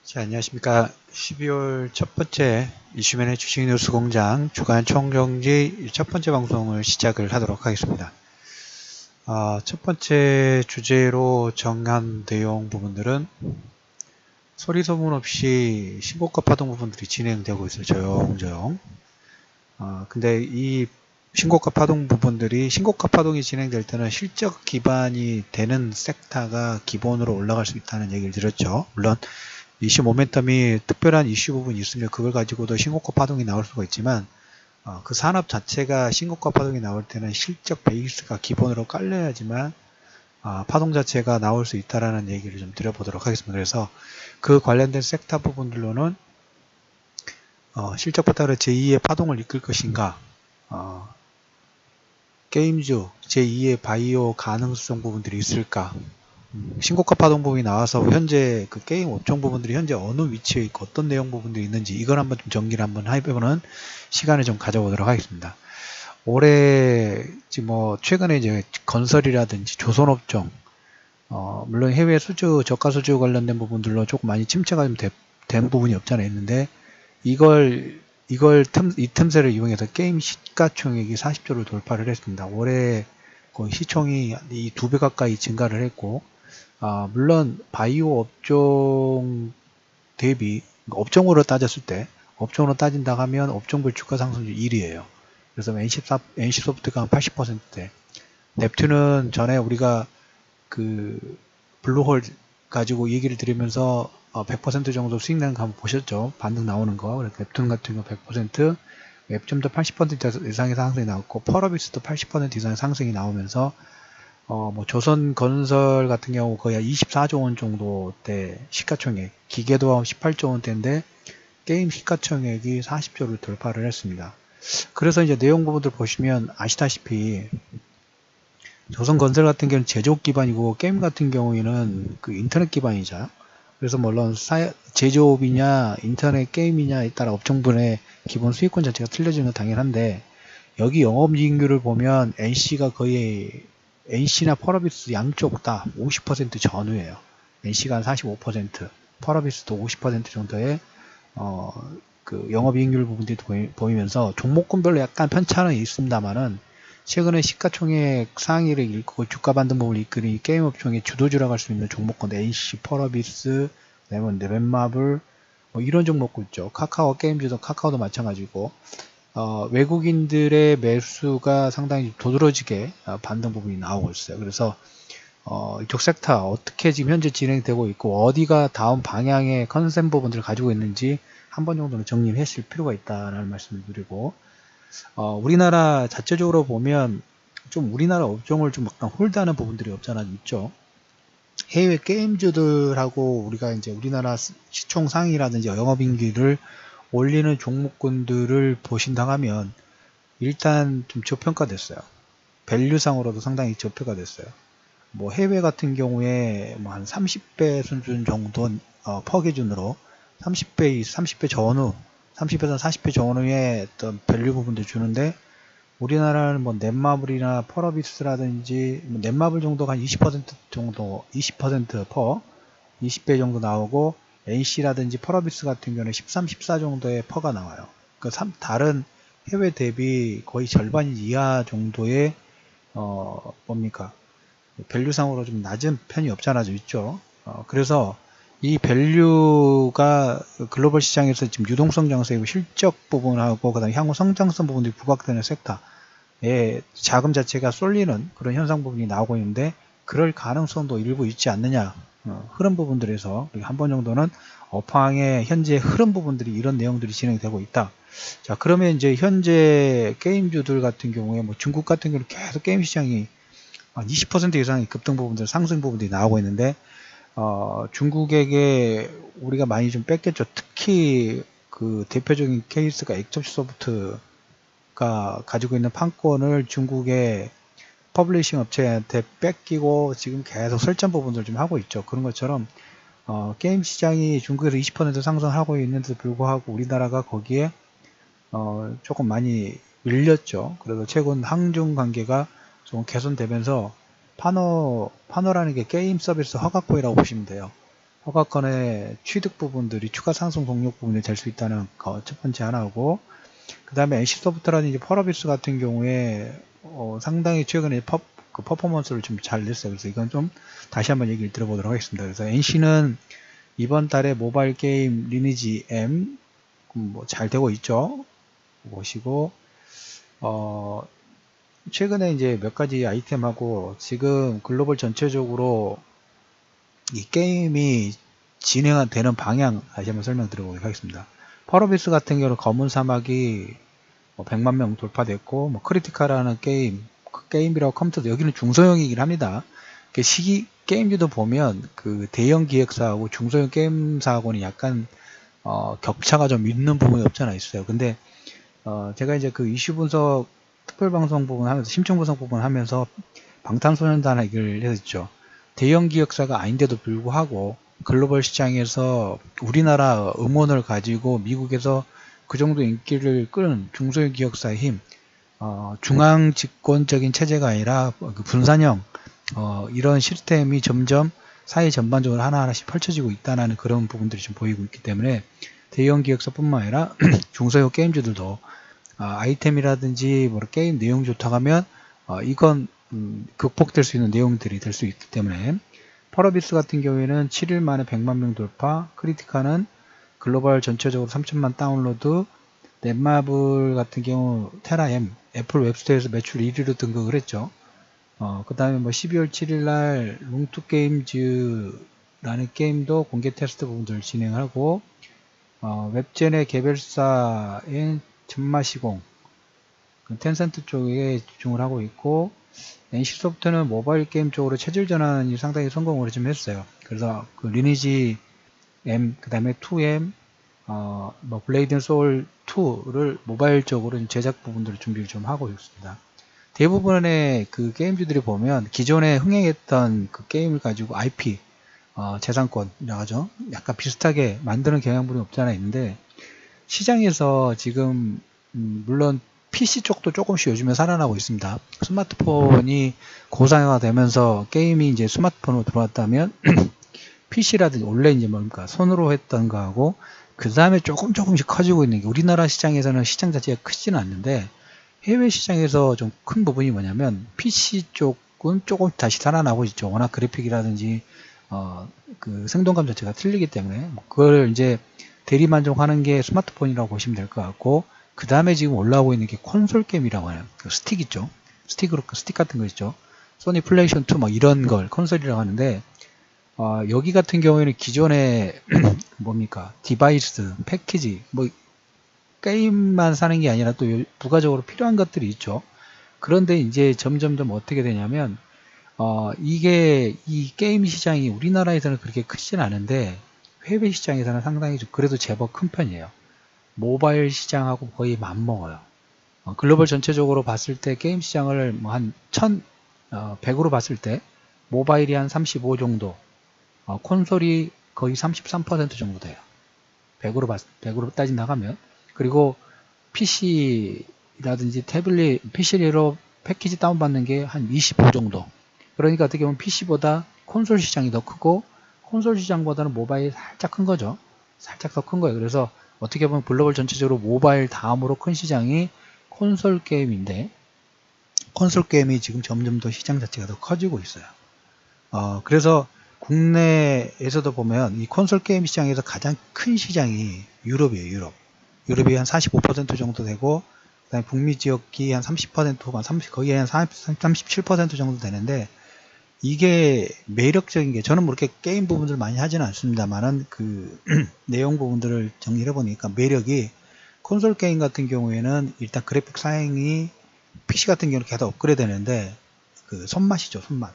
자, 안녕하십니까. 12월 첫 번째 이슈맨의 주식뉴스 공장 주간 총경지 첫 번째 방송을 시작을 하도록 하겠습니다. 첫 번째 주제로 정한 내용 부분들은 소리 소문 없이 신고가 파동 부분들이 진행되고 있어요. 조용조용. 근데 이 신고가 파동 부분들이 신고가 파동이 진행될 때는 실적 기반이 되는 섹터가 기본으로 올라갈 수 있다는 얘기를 드렸죠. 물론 이슈 모멘텀이 특별한 이슈 부분이 있으면 그걸 가지고도 신고가 파동이 나올 수가 있지만 그 산업 자체가 신고가 파동이 나올 때는 실적 베이스가 기본으로 깔려야지만 파동 자체가 나올 수 있다라는 얘기를 좀 드려보도록 하겠습니다. 그래서 그 관련된 섹터 부분들로는 실적 바탕으로 제2의 파동을 이끌 것인가, 게임주 제2의 바이오 가능성 부분들이 있을까, 신고가 파동 부분이 나와서 현재 그 게임 업종 부분들이 현재 어느 위치에 있고 어떤 내용 부분들이 있는지 이걸 한번 좀 정리를 한번 해보는 시간을 좀 가져보도록 하겠습니다. 올해 지금 최근에 이제 건설이라든지 조선업종, 물론 해외 수주 저가 수주 관련된 부분들로 조금 많이 침체가 좀 된 부분이 없잖아 있는데 이 틈새를 이용해서 게임 시가총액이 40조를 돌파를 했습니다. 올해 거의 시총이 이 2배 가까이 증가를 했고, 물론 바이오 업종 대비 업종으로 따졌을 때 업종으로 따진다 하면 업종별 주가 상승률 1위예요. 그래서 NC소프트가 한 80%대, 넵튠은 전에 우리가 그 블루홀 가지고 얘기를 드리면서 100% 정도 수익 나는 거 한번 보셨죠? 반등 나오는 거. 그래서 넵튠 같은 거 100%, 웹점도 80% 이상의 상승이 나왔고, 펄어비스도 80% 이상의 상승이 나오면서 조선건설 같은 경우 거의 24조 원 정도대 시가총액, 기계도 18조 원대인데 게임 시가총액이 40조를 돌파를 했습니다. 그래서 이제 내용 부분들 보시면 아시다시피 조선건설 같은 경우는 제조업 기반이고 게임 같은 경우에는 그 인터넷 기반이죠. 그래서 물론 제조업이냐 인터넷 게임이냐에 따라 업종분의 기본 수익권 자체가 틀려지는 건 당연한데, 여기 영업이익률을 보면 NC가 거의 NC나 펄어비스 양쪽 다 50% 전후예요. NC가 한 45%, 펄어비스도 50% 정도의 그 영업이익률 부분들이 보이면서 종목군별로 약간 편차는 있습니다만은 최근에 시가총액 상위를 이끌고 주가 반등 부분을 이끌이 게임 업종의 주도주라고 할 수 있는 종목군 NC, 펄어비스, 넷마블 이런 종목군 있죠. 카카오 게임즈도 카카오도 마찬가지고 외국인들의 매수가 상당히 도드라지게 반등 부분이 나오고 있어요. 그래서 이쪽 섹터 어떻게 지금 현재 진행되고 있고 어디가 다음 방향의 컨셉 부분들을 가지고 있는지 한 번 정도는 정리를 했을 필요가 있다는 말씀을 드리고, 우리나라 자체적으로 보면 좀 우리나라 업종을 좀 약간 홀드하는 부분들이 없잖아 있죠. 해외 게임주들하고 우리가 이제 우리나라 시총 상위라든지 영업이익률을 올리는 종목군들을 보신다 하면 일단 좀 저평가됐어요. 밸류상으로도 상당히 저평가 됐어요. 해외 같은 경우에 한 30배 수준 정도 퍼 기준으로 30배 전후, 30배에서 40배 전후의 어떤 밸류 부분들 주는데, 우리나라는 넷마블이나 펄어비스라든지 넷마블 정도가 한 20% 정도, 20% 퍼, 20배 정도 나오고, NC라든지 펄어비스 같은 경우는 13, 14 정도의 퍼가 나와요. 다른 해외 대비 거의 절반 이하 정도의 밸류상으로 좀 낮은 편이 없잖아 있죠. 그래서 이 밸류가 글로벌 시장에서 지금 유동성 장세이고 실적 부분하고 그다음에 향후 성장성 부분들이 부각되는 섹터에 자금 자체가 쏠리는 그런 현상 부분이 나오고 있는데, 그럴 가능성도 일부 있지 않느냐. 흐름 부분들에서 한 번 정도는 업황의 현재 흐름 부분들이 이런 내용들이 진행되고 있다. 자, 그러면 이제 현재 게임주들 같은 경우에 중국 같은 경우는 계속 게임 시장이 20% 이상의 급등 부분들, 상승 부분들이 나오고 있는데, 중국에게 우리가 많이 좀 뺏겼죠. 특히 그 대표적인 케이스가 액접소프트가 가지고 있는 판권을 중국의 퍼블리싱 업체한테 뺏기고 지금 계속 설정 부분들 좀 하고 있죠. 그런 것처럼 게임 시장이 중국에서 20% 상승하고 있는데도 불구하고 우리나라가 거기에 조금 많이 밀렸죠. 그래서 최근 항중 관계가 좀 개선되면서 파너라는 게 게임 서비스 허가코이라고 보시면 돼요. 허가권의 취득 부분들이 추가 상승 동력 부분이 될 수 있다는 거 첫 번째 하나고, 그 다음에 NC소프트라든지 펄어비스 같은 경우에 상당히 최근에 그 퍼포먼스를 좀 잘 냈어요. 그래서 이건 좀 다시 한번 얘기를 들어보도록 하겠습니다. 그래서 NC는 이번 달에 모바일 게임 리니지 M 뭐 잘 되고 있죠. 보시고 최근에 이제 몇 가지 아이템하고 지금 글로벌 전체적으로 이 게임이 진행되는 방향 다시 한번 설명드려보도록 하겠습니다. 펄어비스 같은 경우는 검은 사막이 100만 명 돌파됐고, 크리티카라는 게임, 그 게임이라고 컴퓨터, 여기는 중소형이긴 합니다. 게임주도 보면 그 대형 기획사하고 중소형 게임사하고는 약간 격차가 좀 있는 부분이 없잖아 있어요. 근데 제가 이제 그 이슈 분석 특별방송 부분 하면서 심층 분석 부분 하면서 방탄소년단 얘기를 했었죠. 대형 기획사가 아닌데도 불구하고 글로벌 시장에서 우리나라 음원을 가지고 미국에서 그 정도 인기를 끄는 중소형 기획사의 힘, 중앙 집권적인 체제가 아니라 분산형 이런 시스템이 점점 사회 전반적으로 하나하나씩 펼쳐지고 있다는 그런 부분들이 좀 보이고 있기 때문에 대형 기획사뿐만 아니라 중소형 게임주들도 아이템이라든지 뭐 게임 내용이 좋다고 하면 이건 극복될 수 있는 내용들이 될 수 있기 때문에 펄어비스 같은 경우에는 7일 만에 100만 명 돌파, 크리티카는 글로벌 전체적으로 3천만 다운로드, 넷마블 같은 경우 테라엠, 애플 웹스토어에서 매출 1위로 등극을 했죠. 그 다음에 뭐 12월 7일 날 롱투 게임즈라는 게임도 공개 테스트 부분들을 진행하고, 웹젠의 개별사인 점마시공, 텐센트 쪽에 집중을 하고 있고, NC소프트는 모바일 게임 쪽으로 체질 전환이 상당히 성공을 좀 했어요. 그래서 그 리니지 M, 그 다음에 2M, 뭐 블레이드 소울 2를 모바일 쪽으로 제작 부분들을 준비를 좀 하고 있습니다. 대부분의 그 게임주들이 보면 기존에 흥행했던 그 게임을 가지고 IP, 재산권이라고 하죠. 약간 비슷하게 만드는 경향분이 없지 않아 있는데, 시장에서 지금 물론 PC 쪽도 조금씩 요즘에 살아나고 있습니다. 스마트폰이 고사양화 되면서 게임이 이제 스마트폰으로 들어왔다면 PC라든지 원래 이제 뭡니까 손으로 했던 거하고 그 다음에 조금씩 커지고 있는 게, 우리나라 시장에서는 시장 자체가 크지는 않는데 해외 시장에서 좀 큰 부분이 뭐냐면 PC 쪽은 조금 다시 살아나고 있죠. 워낙 그래픽이라든지 그 생동감 자체가 틀리기 때문에 그걸 이제 대리만족하는 게 스마트폰이라고 보시면 될 것 같고, 그 다음에 지금 올라오고 있는 게 콘솔 게임이라고 하는 그 스틱 있죠. 스틱 같은 거 있죠. 소니 플레이스테이션 2 뭐 이런 걸 콘솔이라고 하는데, 여기 같은 경우에는 기존에 뭡니까 디바이스, 패키지, 뭐 게임만 사는 게 아니라 또 부가적으로 필요한 것들이 있죠. 그런데 이제 점점점 어떻게 되냐면 이게 이 게임 시장이 우리나라에서는 그렇게 크진 않은데 해외 시장에서는 상당히 그래도 제법 큰 편이에요. 모바일 시장하고 거의 맞먹어요. 글로벌 전체적으로 봤을 때 게임 시장을 뭐 한 100으로 봤을 때 모바일이 한 35 정도, 콘솔이 거의 33% 정도 돼요. 100으로 따진 나가면. 그리고 PC라든지 태블릿, PC로 패키지 다운받는 게 한 25 정도. 그러니까 어떻게 보면 PC보다 콘솔 시장이 더 크고 콘솔 시장보다는 모바일이 살짝 큰 거죠. 살짝 더 큰 거예요. 그래서 어떻게 보면 글로벌 전체적으로 모바일 다음으로 큰 시장이 콘솔 게임인데, 콘솔 게임이 지금 점점 더 시장 자체가 더 커지고 있어요. 그래서 국내에서도 보면 이 콘솔 게임 시장에서 가장 큰 시장이 유럽이에요. 유럽이 한 45% 정도 되고, 그다음에 북미 지역이 한 30% 후반, 거의 한 37% 정도 되는데, 이게 매력적인 게, 저는 뭐 이렇게 게임 부분들 많이 하지는 않습니다만은 그 내용 부분들을 정리해 보니까 매력이, 콘솔 게임 같은 경우에는 일단 그래픽 사양이 PC 같은 경우는 계속 업그레이드 되는데 그 손맛이죠, 손맛.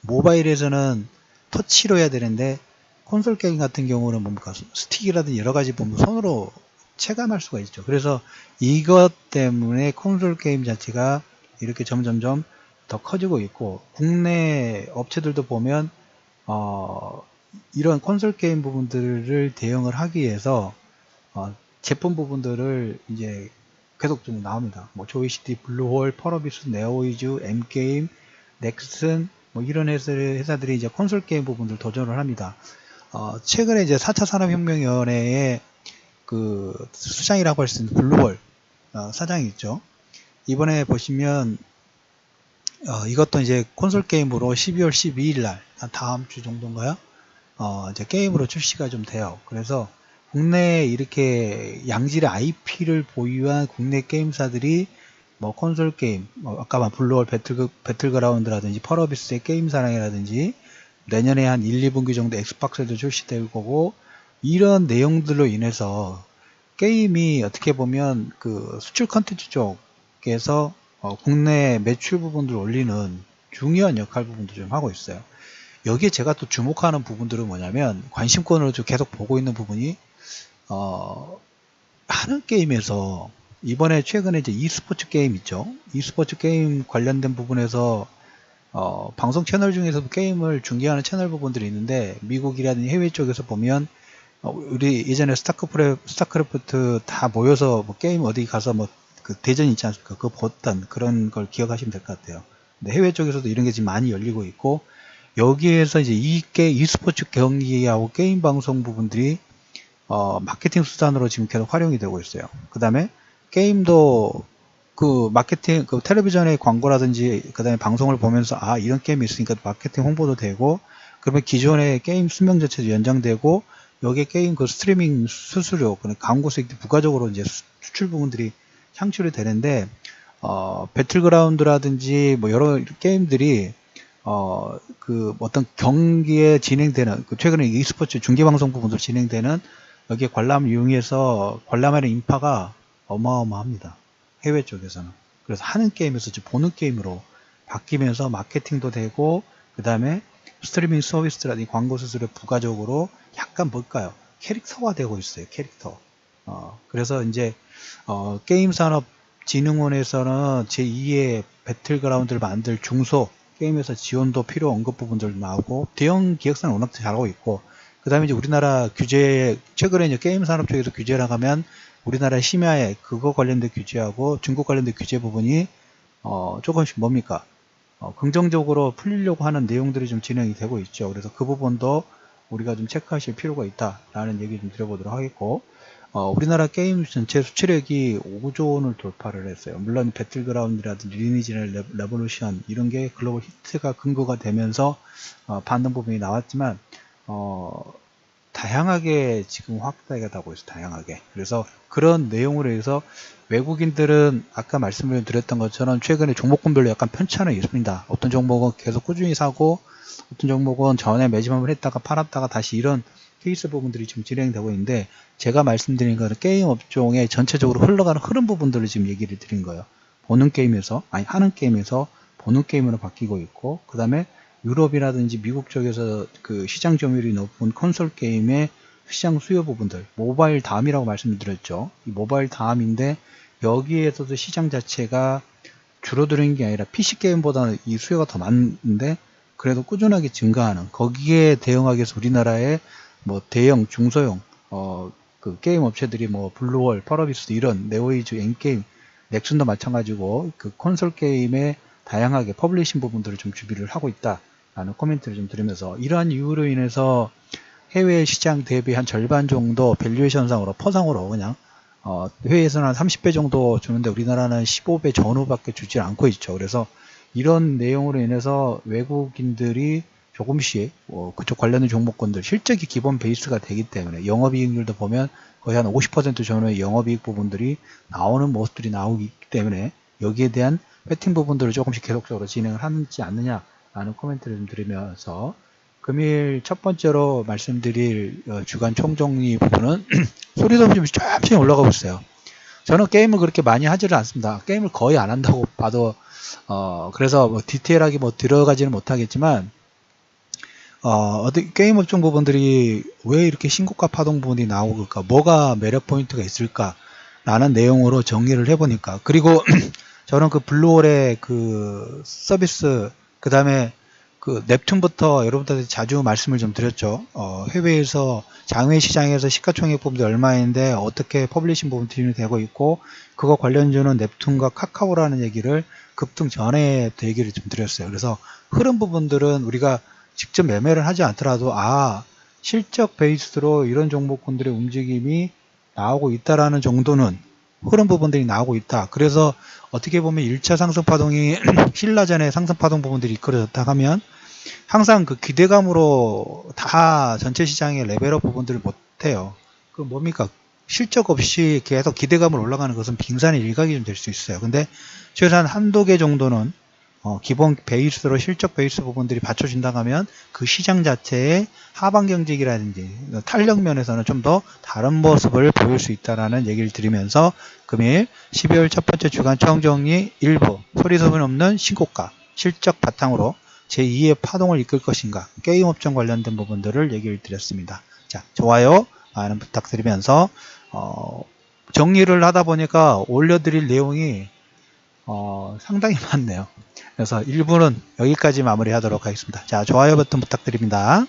모바일에서는 터치로 해야 되는데 콘솔 게임 같은 경우는 뭡니까 스틱이라든지 여러 가지 보면 손으로 체감할 수가 있죠. 그래서 이것 때문에 콘솔 게임 자체가 이렇게 점점점 더 커지고 있고, 국내 업체들도 보면 이런 콘솔 게임 부분들을 대응을 하기 위해서 제품 부분들을 이제 계속 좀 나옵니다. 뭐 조이시티, 블루홀, 펄어비스, 네오이즈, M게임, 넥슨 뭐 이런 회사들이 이제 콘솔 게임 부분들 도전을 합니다. 최근에 이제 4차 산업혁명위원회의 그 수장이라고 할 수 있는 블루월 사장이 있죠. 이번에 보시면 이것도 이제 콘솔 게임으로 12월 12일 날 다음 주 정도인가요? 이제 게임으로 출시가 좀 돼요. 그래서 국내에 이렇게 양질의 IP를 보유한 국내 게임사들이 뭐 콘솔 게임, 아까 말 블루월 배틀그라운드라든지 펄어비스의 게임 사랑이라든지 내년에 한 1, 2분기 정도 엑스박스에도 출시될 거고, 이런 내용들로 인해서 게임이 어떻게 보면 그 수출 컨텐츠 쪽에서 국내 매출 부분들을 올리는 중요한 역할 부분도 좀 하고 있어요. 여기에 제가 또 주목하는 부분들은 뭐냐면, 관심권으로 좀 계속 보고 있는 부분이 하는 게임에서 이번에 최근에 이제 e스포츠 게임 있죠. e스포츠 게임 관련된 부분에서 방송 채널 중에서도 게임을 중계하는 채널 부분들이 있는데, 미국이라든지 해외 쪽에서 보면 우리 예전에 스타크래프트 다 모여서 뭐 게임 어디 가서 뭐 그 대전 있지 않습니까? 그거 봤던 그런 걸 기억하시면 될 것 같아요. 근데 해외 쪽에서도 이런 게 지금 많이 열리고 있고, 여기에서 이제 e스포츠 경기하고 게임 방송 부분들이 마케팅 수단으로 지금 계속 활용이 되고 있어요. 그 다음에 게임도 그 마케팅, 그 텔레비전의 광고라든지 그 다음에 방송을 보면서 이런 게임이 있으니까 마케팅 홍보도 되고, 그러면 기존의 게임 수명 자체도 연장되고, 여기에 게임 그 스트리밍 수수료, 광고 수익도 부가적으로 이제 수출 부분들이 창출이 되는데, 배틀그라운드라든지 뭐 여러 게임들이 그 어떤 경기에 진행되는, 최근에 e스포츠 중계방송 부분도 진행되는 여기에 관람을 이용해서 관람하는 인파가 어마어마합니다. 해외 쪽에서는. 그래서 하는 게임에서 보는 게임으로 바뀌면서 마케팅도 되고, 그 다음에 스트리밍 서비스라든지 광고 수수료 부가적으로 약간 뭘까요? 캐릭터화 되고 있어요. 캐릭터. 그래서 이제 게임산업진흥원에서는 제2의 배틀그라운드를 만들 중소 게임에서 지원도 필요 언급 부분들 나오고, 대형 기획사는 워낙 잘하고 있고, 그 다음에 이제 우리나라 규제, 최근에 이제 게임 산업 쪽에서 규제를 하면 우리나라 심야에 그거 관련된 규제하고 중국 관련된 규제 부분이 조금씩 뭡니까? 긍정적으로 풀리려고 하는 내용들이 좀 진행이 되고 있죠. 그래서 그 부분도 우리가 좀 체크하실 필요가 있다라는 얘기 좀 드려보도록 하겠고, 우리나라 게임 전체 수출액이 5조 원을 돌파를 했어요. 물론 배틀그라운드라든지 리니지나 레볼루션 이런 게 글로벌 히트가 근거가 되면서 반등 부분이 나왔지만 다양하게 지금 확대가 되고 있어요. 다양하게. 그래서 그런 내용으로 해서 외국인들은 아까 말씀을 드렸던 것처럼 최근에 종목군별로 약간 편차는 있습니다. 어떤 종목은 계속 꾸준히 사고, 어떤 종목은 전에 매집을 했다가 팔았다가 다시 이런 케이스 부분들이 지금 진행되고 있는데, 제가 말씀드린 것은 게임 업종의 전체적으로 흘러가는 흐름 부분들을 지금 얘기를 드린 거예요. 하는 게임에서 보는 게임으로 바뀌고 있고, 그 다음에 유럽이라든지 미국 쪽에서 그 시장 점유율이 높은 콘솔 게임의 시장 수요 부분들, 모바일 다음이라고 말씀드렸죠. 이 모바일 다음인데, 여기에서도 시장 자체가 줄어드는 게 아니라 PC 게임보다는 이 수요가 더 많은데, 그래도 꾸준하게 증가하는, 거기에 대응하기 위해서 우리나라의 뭐 대형, 중소형 그 게임 업체들이 뭐 블루월, 펄어비스 이런 네오이즈, 엔게임, 넥슨도 마찬가지고 그 콘솔 게임에 다양하게 퍼블리싱 부분들을 좀 준비를 하고 있다라는 코멘트를 좀 드리면서, 이러한 이유로 인해서 해외 시장 대비 한 절반 정도 밸류에이션상으로 퍼상으로 그냥 해외에서는 한 30배 정도 주는데 우리나라는 15배 전후밖에 주지 않고 있죠. 그래서 이런 내용으로 인해서 외국인들이 조금씩 그쪽 관련된 종목군들 실적이 기본 베이스가 되기 때문에 영업이익률도 보면 거의 한 50% 전후의 영업이익 부분들이 나오는 모습들이 나오기 때문에 여기에 대한 배팅 부분들을 조금씩 계속적으로 진행을 하는지 않느냐라는 코멘트를 좀 드리면서, 금일 첫 번째로 말씀드릴 주간 총정리 부분은 소리도 좀 조금씩 올라가고 있어요. 저는 게임을 그렇게 많이 하지를 않습니다. 게임을 거의 안 한다고 봐도 그래서 뭐 디테일하게 뭐 들어가지는 못하겠지만, 게임 업종 부분들이 왜 이렇게 신고가 파동 부분이 나오길까, 뭐가 매력 포인트가 있을까라는 내용으로 정리를 해보니까, 그리고 저는 그 블루홀의 그 서비스, 그 다음에 그 넵튠부터 여러분들한테 자주 말씀을 좀 드렸죠. 해외에서 장외 시장에서 시가총액 부분이 얼마인데 어떻게 퍼블리싱 부분들이 되고 있고, 그거 관련주는 넵튠과 카카오라는 얘기를 급등 전에 얘기를 좀 드렸어요. 그래서 흐름 부분들은 우리가 직접 매매를 하지 않더라도 실적 베이스로 이런 종목군들의 움직임이 나오고 있다라는 정도는 흐름 부분들이 나오고 있다. 그래서 어떻게 보면 1차 상승 파동이 신라전의 상승 파동 부분들이 이끌어졌다 하면 항상 그 기대감으로 다 전체 시장의 레벨업 부분들을 못해요. 그 뭡니까? 실적 없이 계속 기대감으로 올라가는 것은 빙산의 일각이 좀 될 수 있어요. 근데 최소한 한두 개 정도는 기본 베이스로 실적 베이스 부분들이 받쳐준다고 하면 그 시장 자체의 하방 경직이라든지 탄력 면에서는 좀 더 다른 모습을 보일 수 있다는 얘기를 드리면서 금일 12월 첫 번째 주간 총정리 일부 소리소문 없는 신고가 실적 바탕으로 제2의 파동을 이끌 것인가 게임 업종 관련된 부분들을 얘기를 드렸습니다. 자, 좋아요 많은 부탁드리면서 정리를 하다 보니까 올려드릴 내용이 상당히 많네요. 그래서 1부는 여기까지 마무리하도록 하겠습니다. 자, 좋아요 버튼 부탁드립니다.